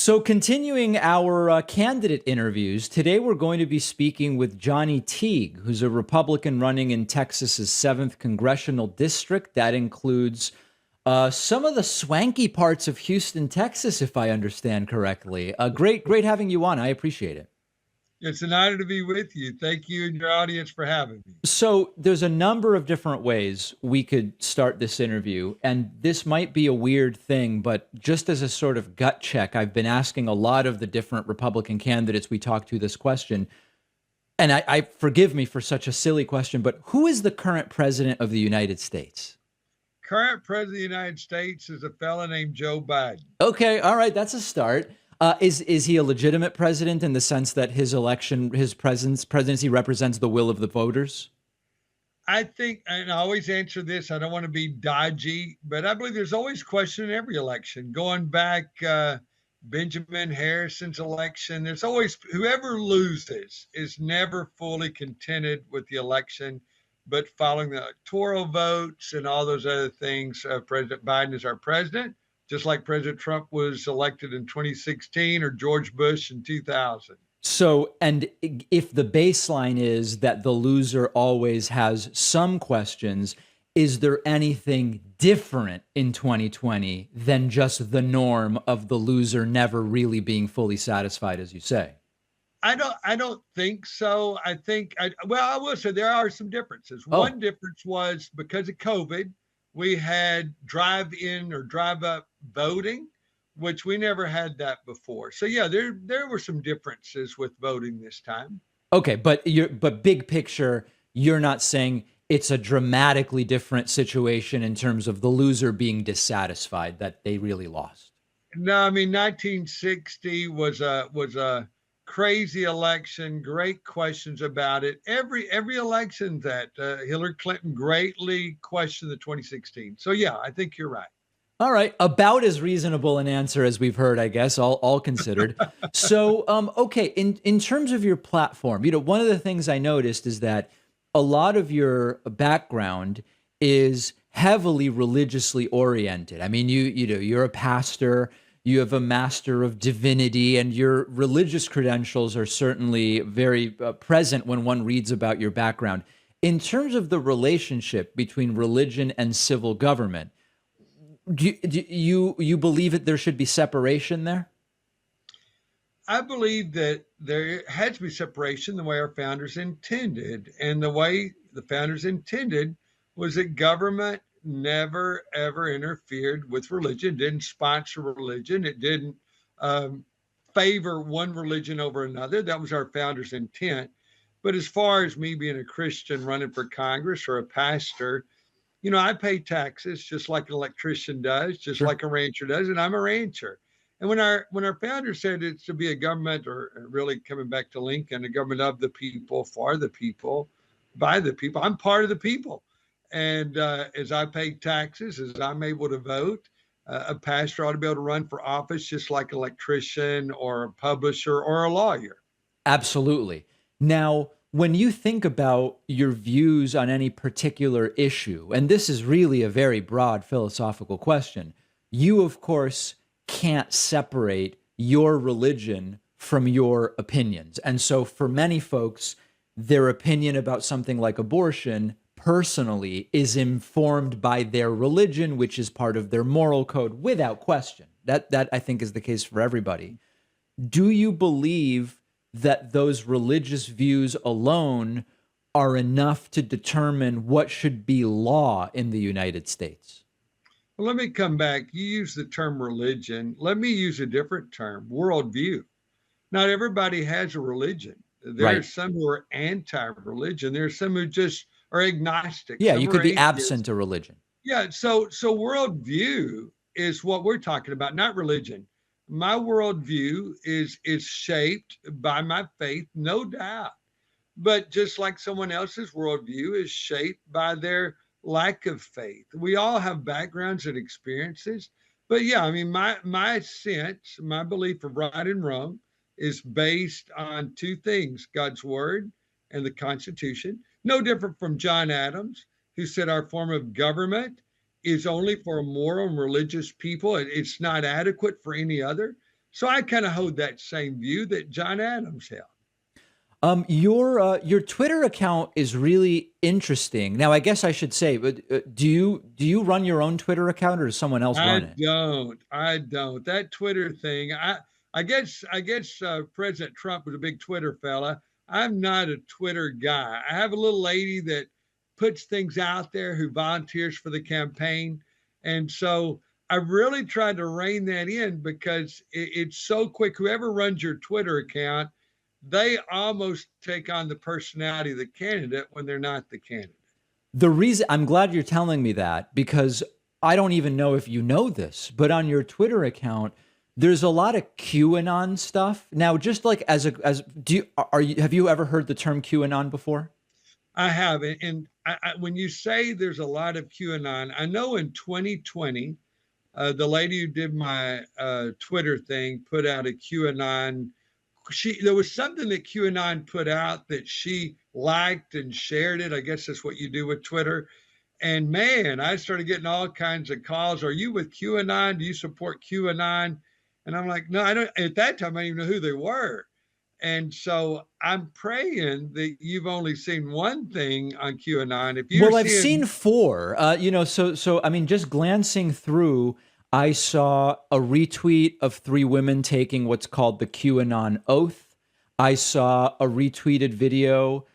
So, continuing our candidate interviews, today we're going to be speaking with Johnny Teague, who's a Republican running in Texas's 7th congressional district. That includes some of the swanky parts of Houston, Texas, if I understand correctly. Great having you on. I appreciate it. It's an honor to be with you. Thank you and your audience for having me. So there's a number of different ways we could start this interview, and this might be a weird thing, but just as a sort of gut check, I've been asking a lot of the different Republican candidates we talked to this question, and I forgive me for such a silly question, but who is the current president of the United States? Current president of the United States is a fellow named Joe Biden. Okay, all right, that's a start. Is he a legitimate president in the sense that his presidency represents the will of the voters? I think, and I always answer this, I don't want to be dodgy, but I believe there's always question in every election. Going back, Benjamin Harrison's election, there's always whoever loses is never fully contented with the election, but following the electoral votes and all those other things, President Biden is our president, just like President Trump was elected in 2016 or George Bush in 2000. So, and if the baseline is that the loser always has some questions, is there anything different in 2020 than just the norm of the loser never really being fully satisfied, as you say? I don't think so. I will say there are some differences. Oh, One difference was because of COVID, we had drive-in or drive-up voting, which we never had that before. So yeah, there were some differences with voting this time. okay, but big picture, you're not saying it's a dramatically different situation in terms of the loser being dissatisfied that they really lost. No, I mean 1960 was a crazy election. Great questions about it. Every election that Hillary Clinton greatly questioned the 2016. So yeah, I think you're right. All right, about as reasonable an answer as we've heard, I guess, all considered. So, okay, in terms of your platform, one of the things I noticed is that a lot of your background is heavily religiously oriented. I mean, you're a pastor, you have a master of divinity, and your religious credentials are certainly very present when one reads about your background. In terms of the relationship between religion and civil government, do you believe that there should be separation there? I believe that there has to be separation the way our founders intended. And the way the founders intended was that government never, ever interfered with religion, didn't sponsor religion, it didn't um, favor one religion over another. That was our founders' intent. But as far as me being a Christian running for Congress or a pastor, I pay taxes just like an electrician does, just Sure. like a rancher does, and I'm a rancher. And when our founders said it's to be a government, or really coming back to Lincoln, a government of the people, for the people, by the people, I'm part of the people. And as I pay taxes, as I'm able to vote, a pastor ought to be able to run for office just like an electrician or a publisher or a lawyer. Absolutely. Now, when you think about your views on any particular issue, and this is really a very broad philosophical question, you, of course, can't separate your religion from your opinions. And so for many folks, their opinion about something like abortion personally is informed by their religion, which is part of their moral code without question. That I think is the case for everybody. Do you believe that those religious views alone are enough to determine what should be law in the United States? Well, let me come back. You use the term religion. Let me use a different term, worldview. Not everybody has a religion. There are Right. some who are anti-religion. There are some who just are agnostic. Yeah, Some you are could be atheists. absent a religion. Yeah, so worldview is what we're talking about, not religion. My worldview is shaped by my faith, no doubt. But just like someone else's worldview is shaped by their lack of faith. We all have backgrounds and experiences. But yeah, I mean, my sense, my belief of right and wrong is based on two things: God's word and the Constitution. No different from John Adams, who said our form of government is only for a moral and religious people. It's not adequate for any other. So I kind of hold that same view that John Adams held. Your Twitter account is really interesting. Now, I guess I should say, but do you run your own Twitter account, or does someone else I run it? don't. I don't. That Twitter thing. I guess President Trump was a big Twitter fella. I'm not a Twitter guy. I have a little lady that puts things out there who volunteers for the campaign, and so I really tried to rein that in because it's so quick. Whoever runs your Twitter account, they almost take on the personality of the candidate when they're not the candidate. The reason I'm glad you're telling me that, because I don't even know if you know this, but on your Twitter account, there's a lot of QAnon stuff. Now, just like as do you are you have you ever heard the term QAnon before? I have, and when you say there's a lot of QAnon, I know in 2020, the lady who did my Twitter thing put out a QAnon. There was something that QAnon put out that she liked and shared it. I guess that's what you do with Twitter. And man, I started getting all kinds of calls. Are you with QAnon? Do you support QAnon? And I'm like, no, I don't. At that time, I didn't even know who they were. And so I'm praying that you've only seen one thing on QAnon. If you're Well, I've seen seeing, four. So I mean, just glancing through, I saw a retweet of three women taking what's called the QAnon oath. I saw a retweeted video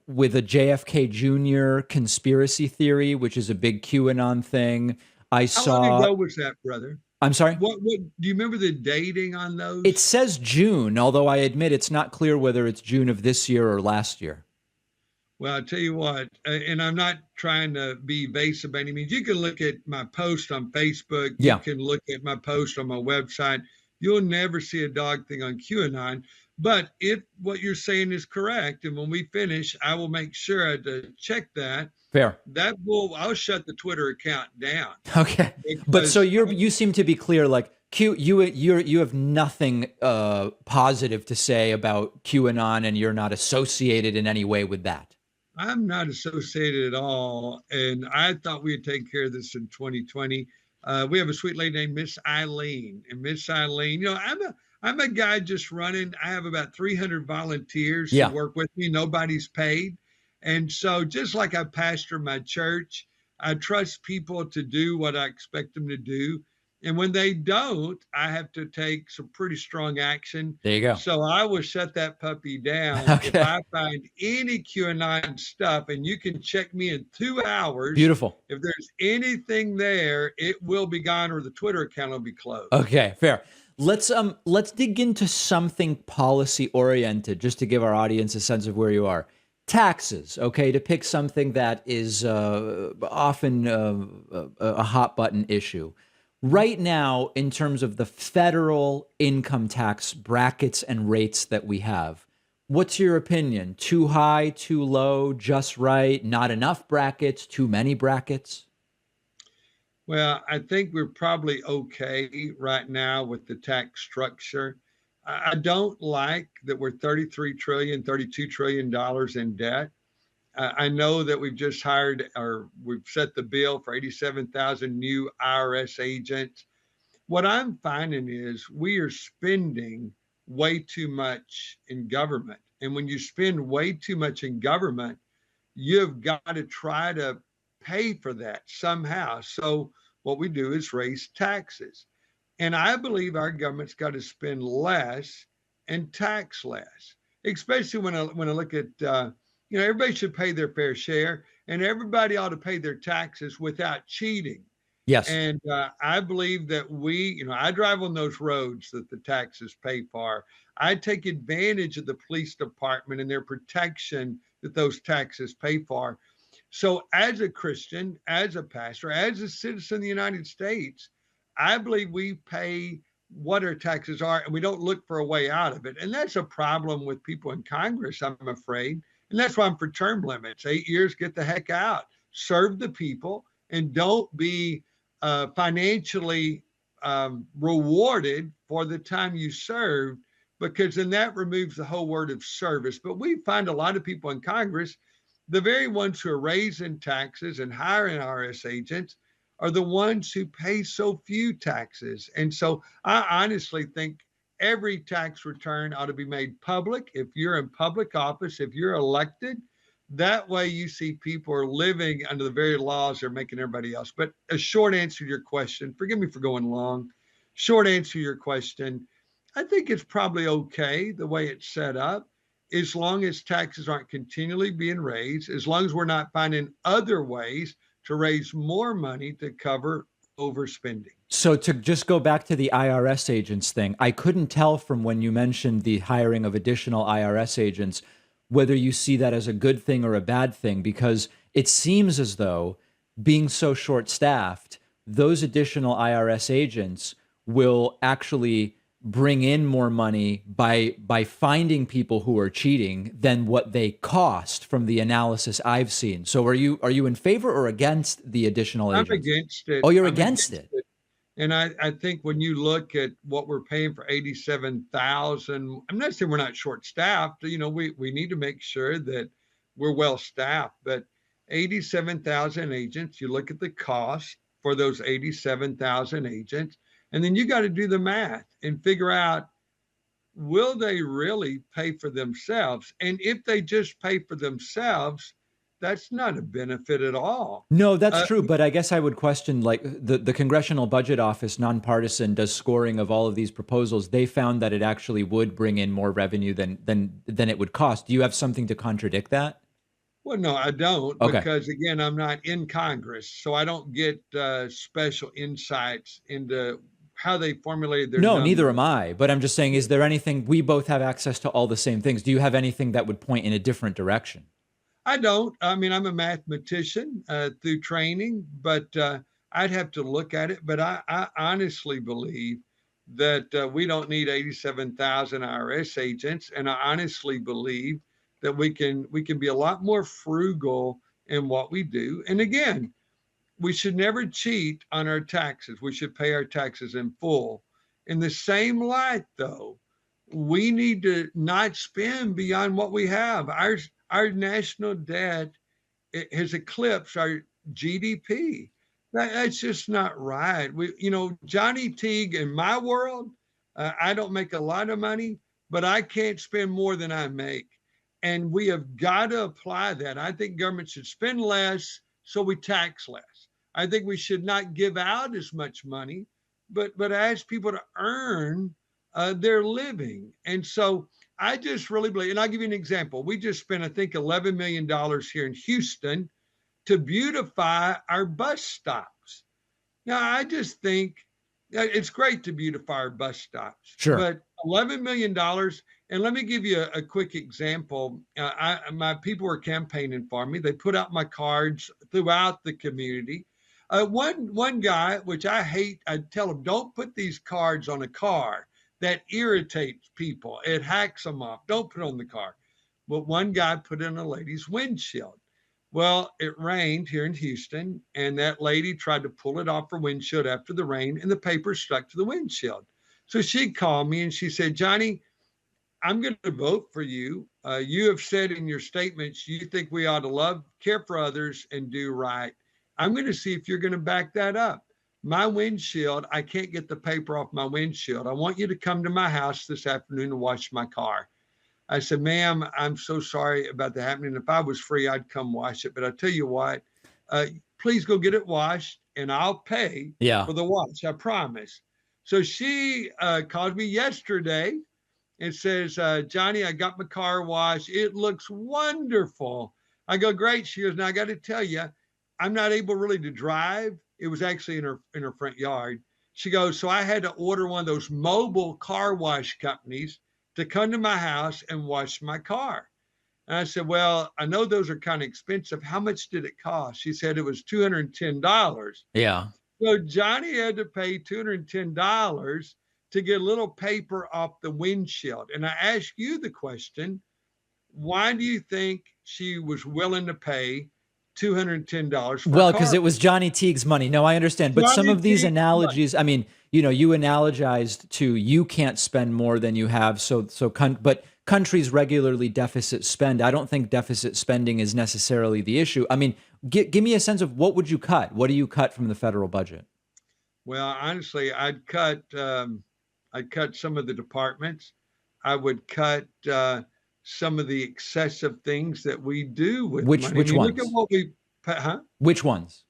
with a JFK Jr. conspiracy theory, which is a big QAnon thing. I how long saw. ago was that, brother? I'm sorry. What do you remember the dating on It those? says June, although I admit it's not clear whether it's June of this year or last year. Well, I'll tell you what, and I'm not trying to be evasive by any means. You can look at my post on Facebook. You Yeah, can look at my post on my website. You'll never see a dog thing on QAnon. But if what you're saying is correct, and when we finish, I will make sure to check that. fair. I'll shut the Twitter account down Okay, but so because you seem to be clear. Like you have nothing positive to say about QAnon, and you're not associated in any way with that. I'm not associated at all. And I thought we had taken care of this in 2020. We have a sweet lady named Miss Eileen. And Miss Eileen, I'm a guy just running. I have about 300 volunteers who Yeah, work with me. Nobody's paid. And so just like I pastor my church, I trust people to do what I expect them to do. And when they don't, I have to take some pretty strong action. there you go. So I will shut that puppy down if Okay, I find any QAnon stuff, and you can check me in 2 hours. beautiful. If there's anything there, it will be gone or the Twitter account will be closed. Okay, fair. Let's dig into something policy oriented, just to give our audience a sense of where you are. Taxes, okay, to pick something that is often a hot button issue. Right now, in terms of the federal income tax brackets and rates that we have, what's your opinion? Too high, too low, just right, not enough brackets, too many brackets? Well, I think we're probably okay right now with the tax structure. I don't like that we're 33 trillion, $32 trillion in debt. I know that we've just hired or we've set the bill for 87,000 new IRS agents. What I'm finding is we are spending way too much in government. And when you spend way too much in government, you've got to try to pay for that somehow. So what we do is raise taxes. And I believe our government's got to spend less and tax less, especially when I look at, everybody should pay their fair share and everybody ought to pay their taxes without cheating. Yes. And I believe that I drive on those roads that the taxes pay for. I take advantage of the police department and their protection that those taxes pay for. So, as a Christian, as a pastor, as a citizen of the United States, I believe we pay what our taxes are and we don't look for a way out of it. And that's a problem with people in Congress, I'm afraid. And that's why I'm for term limits. 8 years, get the heck out, serve the people, and don't be financially rewarded for the time you served, because then that removes the whole word of service. But we find a lot of people in Congress, the very ones who are raising taxes and hiring IRS agents, are the ones who pay so few taxes. And so I honestly think every tax return ought to be made public. If you're in public office, if you're elected, that way you see people are living under the very laws they're making everybody else. But a short answer to your question, forgive me for going long, short answer to your question, I think it's probably okay the way it's set up, as long as taxes aren't continually being raised, as long as we're not finding other ways to raise more money to cover overspending. So to just go back to the IRS agents thing, I couldn't tell from when you mentioned the hiring of additional IRS agents whether you see that as a good thing or a bad thing, because it seems as though being so short-staffed, those additional IRS agents will actually bring in more money by finding people who are cheating than what they cost from the analysis I've seen. So are you in favor or against the additional I'm agents? against it. Oh, you're I'm against it. And I think when you look at what we're paying for 87,000, I'm not saying we're not short staffed. You know, we need to make sure that we're well staffed, but 87,000 agents, you look at the cost for those 87,000 agents, and then you got to do the math and figure out, will they really pay for themselves? And if they just pay for themselves, that's not a benefit at all. No, that's true. But I guess I would question, like, the Congressional Budget Office, nonpartisan, does scoring of all of these proposals. They found that it actually would bring in more revenue than it would cost. Do you have something to contradict that? Well, no, I don't, Okay. because again, I'm not in Congress, so I don't get special insights into how they formulated their No, numbers. neither am I. But I'm just saying, is there anything, we both have access to all the same things. Do you have anything that would point in a different direction? I don't. I mean, I'm a mathematician through training, but I'd have to look at it. But I honestly believe that we don't need 87,000 IRS agents, and I honestly believe that we can be a lot more frugal in what we do. And again, we should never cheat on our taxes. We should pay our taxes in full. In the same light, though, we need to not spend beyond what we have. Our national debt has eclipsed our GDP. That's just not right. Johnny Teague, in my world, I don't make a lot of money, but I can't spend more than I make. And we have got to apply that. I think government should spend less so we tax less. I think we should not give out as much money, but ask people to earn their living. And so I just really believe, and I'll give you an example. We just spent, I think, $11 million here in Houston to beautify our bus stops. Now, I just think it's great to beautify our bus stops. Sure. But $11 million, and let me give you a quick example. My people were campaigning for me. They put out my cards throughout the community. One guy, which I hate, I tell him, don't put these cards on a car. That irritates people. It hacks them off. Don't put it on the car. But one guy put it in a lady's windshield. Well, it rained here in Houston, and that lady tried to pull it off her windshield after the rain, and the paper stuck to the windshield. So she called me and she said, Johnny, I'm going to vote for you. You have said in your statements you think we ought to love, care for others, and do right. I'm going to see if you're going to back that up. My windshield, I can't get the paper off my windshield. I want you to come to my house this afternoon and wash my car. I said, ma'am, I'm so sorry about that happening. If I was free, I'd come wash it. But I'll tell you what, please go get it washed and I'll pay for the wash. I promise. So she called me yesterday and says, Johnny, I got my car washed. It looks wonderful. I go, great. She goes, now I got to tell you, I'm not able really to drive. It was actually in her front yard. She goes, so I had to order one of those mobile car wash companies to come to my house and wash my car. And I said, well, I know those are kind of expensive. How much did it cost? She said it was $210. Yeah. So Johnny had to pay $210 to get a little paper off the windshield. And I ask you the question, why do you think she was willing to pay $210 for Well, because it was Johnny Teague's money. No, I understand. But some of these analogies, I mean, you analogized to you can't spend more than you have. But countries regularly deficit spend. I don't think deficit spending is necessarily the issue. I mean, Give me a sense of what would you cut? What do you cut from the federal budget? Well, honestly, I'd cut some of the departments. I would cut some of the excessive things that we do with the money. I Which mean, look at ones? what we, huh? Which ones?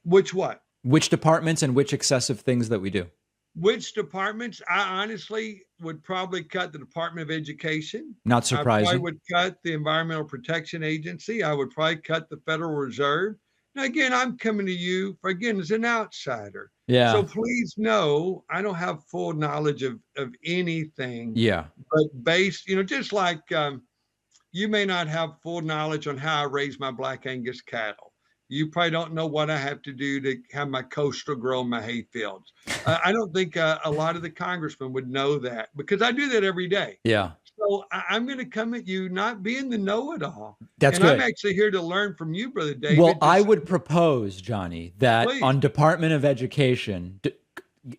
Which what? Which departments and which excessive things that we do? Which departments? I honestly would probably cut the Department of Education. Not I probably surprising. would cut the Environmental Protection Agency. I would probably cut the Federal Reserve. Now, again, I'm coming to you for, again, as an outsider. So Yeah. please know I don't have full knowledge of anything, Yeah. but based, just like you may not have full knowledge on how I raise my Black Angus cattle. You probably don't know what I have to do to have my coastal grow my hay fields. I don't think a lot of the congressmen would know that because I do that every day. Yeah. So I'm going to come at you not being the know-it-all. That's And I'm good. actually here to learn from you, Brother David. Well, I would propose, Johnny, that Please. on Department of Education,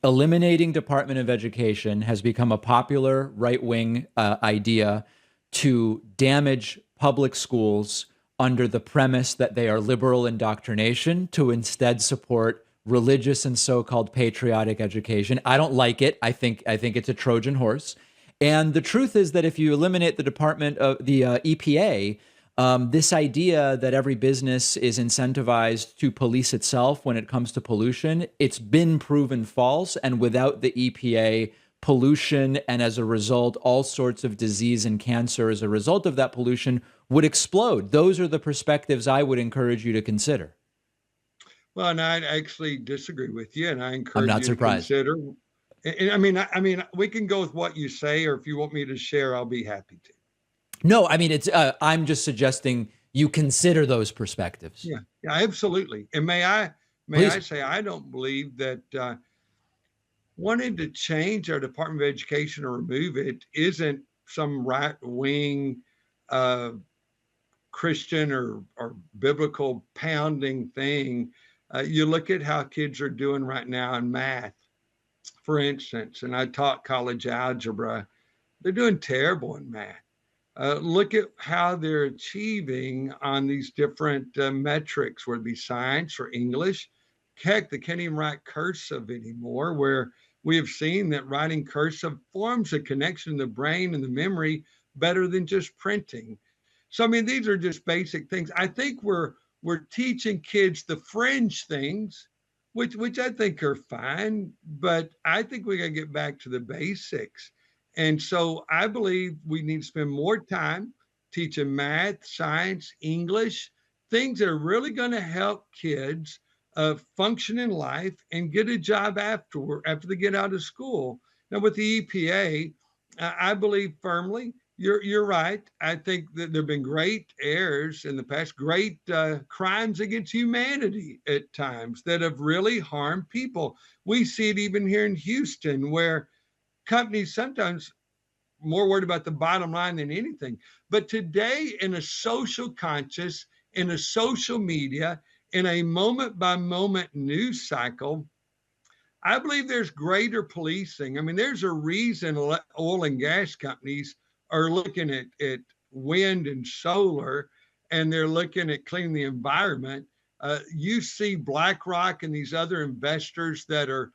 eliminating Department of Education has become a popular right-wing idea to damage public schools under the premise that they are liberal indoctrination to instead support religious and so-called patriotic education. I don't like it. I think it's a Trojan horse. And the truth is that if you eliminate the Department of the EPA, this idea that every business is incentivized to police itself when it comes to pollution, it's been proven false. And without the EPA, pollution and as a result, all sorts of disease and cancer as a result of that pollution would explode. Those are the perspectives I would encourage you to consider. Well, and I actually disagree with you, and I I'm encourage not you to surprised. consider. And I mean, we can go with what you say, or if you want me to share, I'll be happy to. No, I mean, it's. I'm just suggesting you consider those perspectives. Yeah, absolutely. And may I Please. say I don't believe that wanting to change our Department of Education or remove it isn't some right wing Christian or biblical pounding thing. You look at how kids are doing right now in math, for instance, and I taught college algebra. They're doing terrible in math. Look at how they're achieving on these different metrics, whether it be science or English. Heck, they can't even write cursive anymore, where we have seen that writing cursive forms a connection in the brain and the memory better than just printing. So, I mean, these are just basic things. I think we're teaching kids the fringe things, which I think are fine, but I think we got to get back to the basics. And so I believe we need to spend more time teaching math, science, English, things that are really going to help kids function in life and get a job after they get out of school. Now, with the EPA, I believe firmly you're right. I think that there have been great errors in the past, great crimes against humanity at times that have really harmed people. We see it even here in Houston, where companies sometimes more worried about the bottom line than anything. But today, in a social conscious, in a social media, in a moment by moment news cycle, I believe there's greater policing. I mean, there's a reason oil and gas companies are looking at wind and solar, and they're looking at cleaning the environment. You see BlackRock and these other investors that are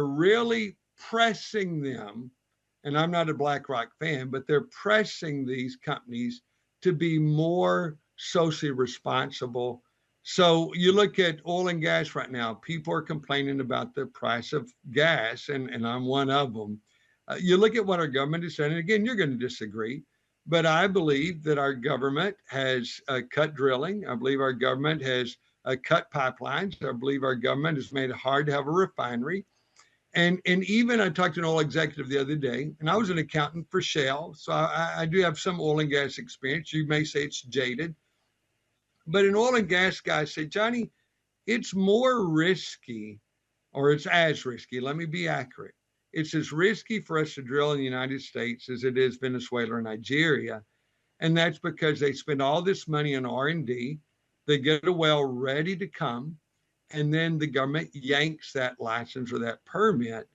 really pressing them, and I'm not a BlackRock fan, but they're pressing these companies to be more socially responsible. So you look at oil and gas right now, people are complaining about the price of gas, and I'm one of them. You look at what our government is saying, and again, you're going to disagree, but I believe that our government has cut drilling. I believe our government has cut pipelines. I believe our government has made it hard to have a refinery. And even I talked to an oil executive the other day, and I was an accountant for Shell, so I do have some oil and gas experience. You may say it's jaded, but an oil and gas guy said, Johnny, it's more risky, or it's as risky. Let me be accurate. It's as risky for us to drill in the United States as it is Venezuela or Nigeria. And that's because they spend all this money on R&D. They get a well ready to come, and then the government yanks that license or that permit.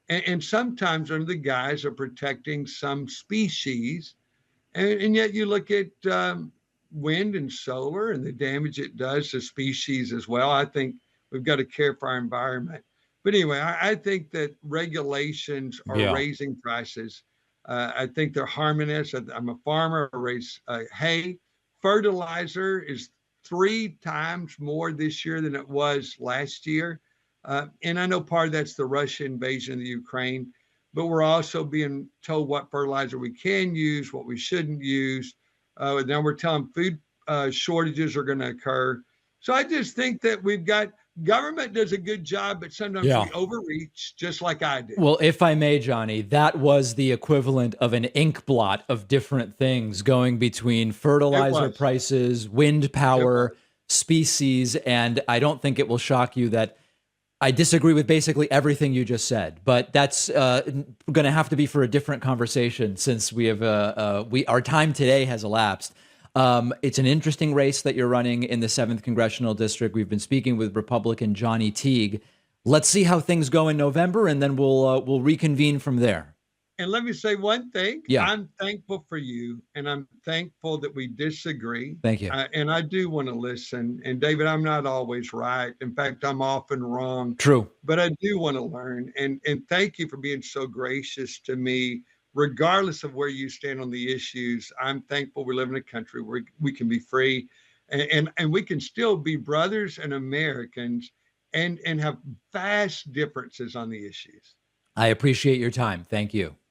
And sometimes under the guise of protecting some species. And yet you look at wind and solar and the damage it does to species as well. I think we've got to care for our environment. But anyway, I think that regulations are Yeah. raising prices. I think they're harming us. I'm a farmer. I raise hay. Fertilizer is 3 times more this year than it was last year. And I know part of that's the Russian invasion of the Ukraine, but we're also being told what fertilizer we can use, what we shouldn't use. Now we're telling food shortages are going to occur. So I just think that we've got government does a good job, but sometimes Yeah. we overreach, just like I do. Well, if I may, Johnny, that was the equivalent of an ink blot of different things going between It fertilizer was. prices, wind It was. power, species, and I don't think it will shock you that I disagree with basically everything you just said. But that's going to have to be for a different conversation since we have our time today has elapsed. It's an interesting race that you're running in the 7th congressional district. We've been speaking with Republican Johnny Teague. Let's see how things go in November, and then we'll reconvene from there. And let me say one thing. Yeah, I'm thankful for you, and I'm thankful that we disagree. thank you. And I do want to listen. And David, I'm not always right. In fact, I'm often wrong. True. But I do want to learn. And thank you for being so gracious to me, regardless of where you stand on the issues. I'm thankful we live in a country where we can be free, and we can still be brothers and Americans, and have vast differences on the issues. I appreciate your time. Thank you.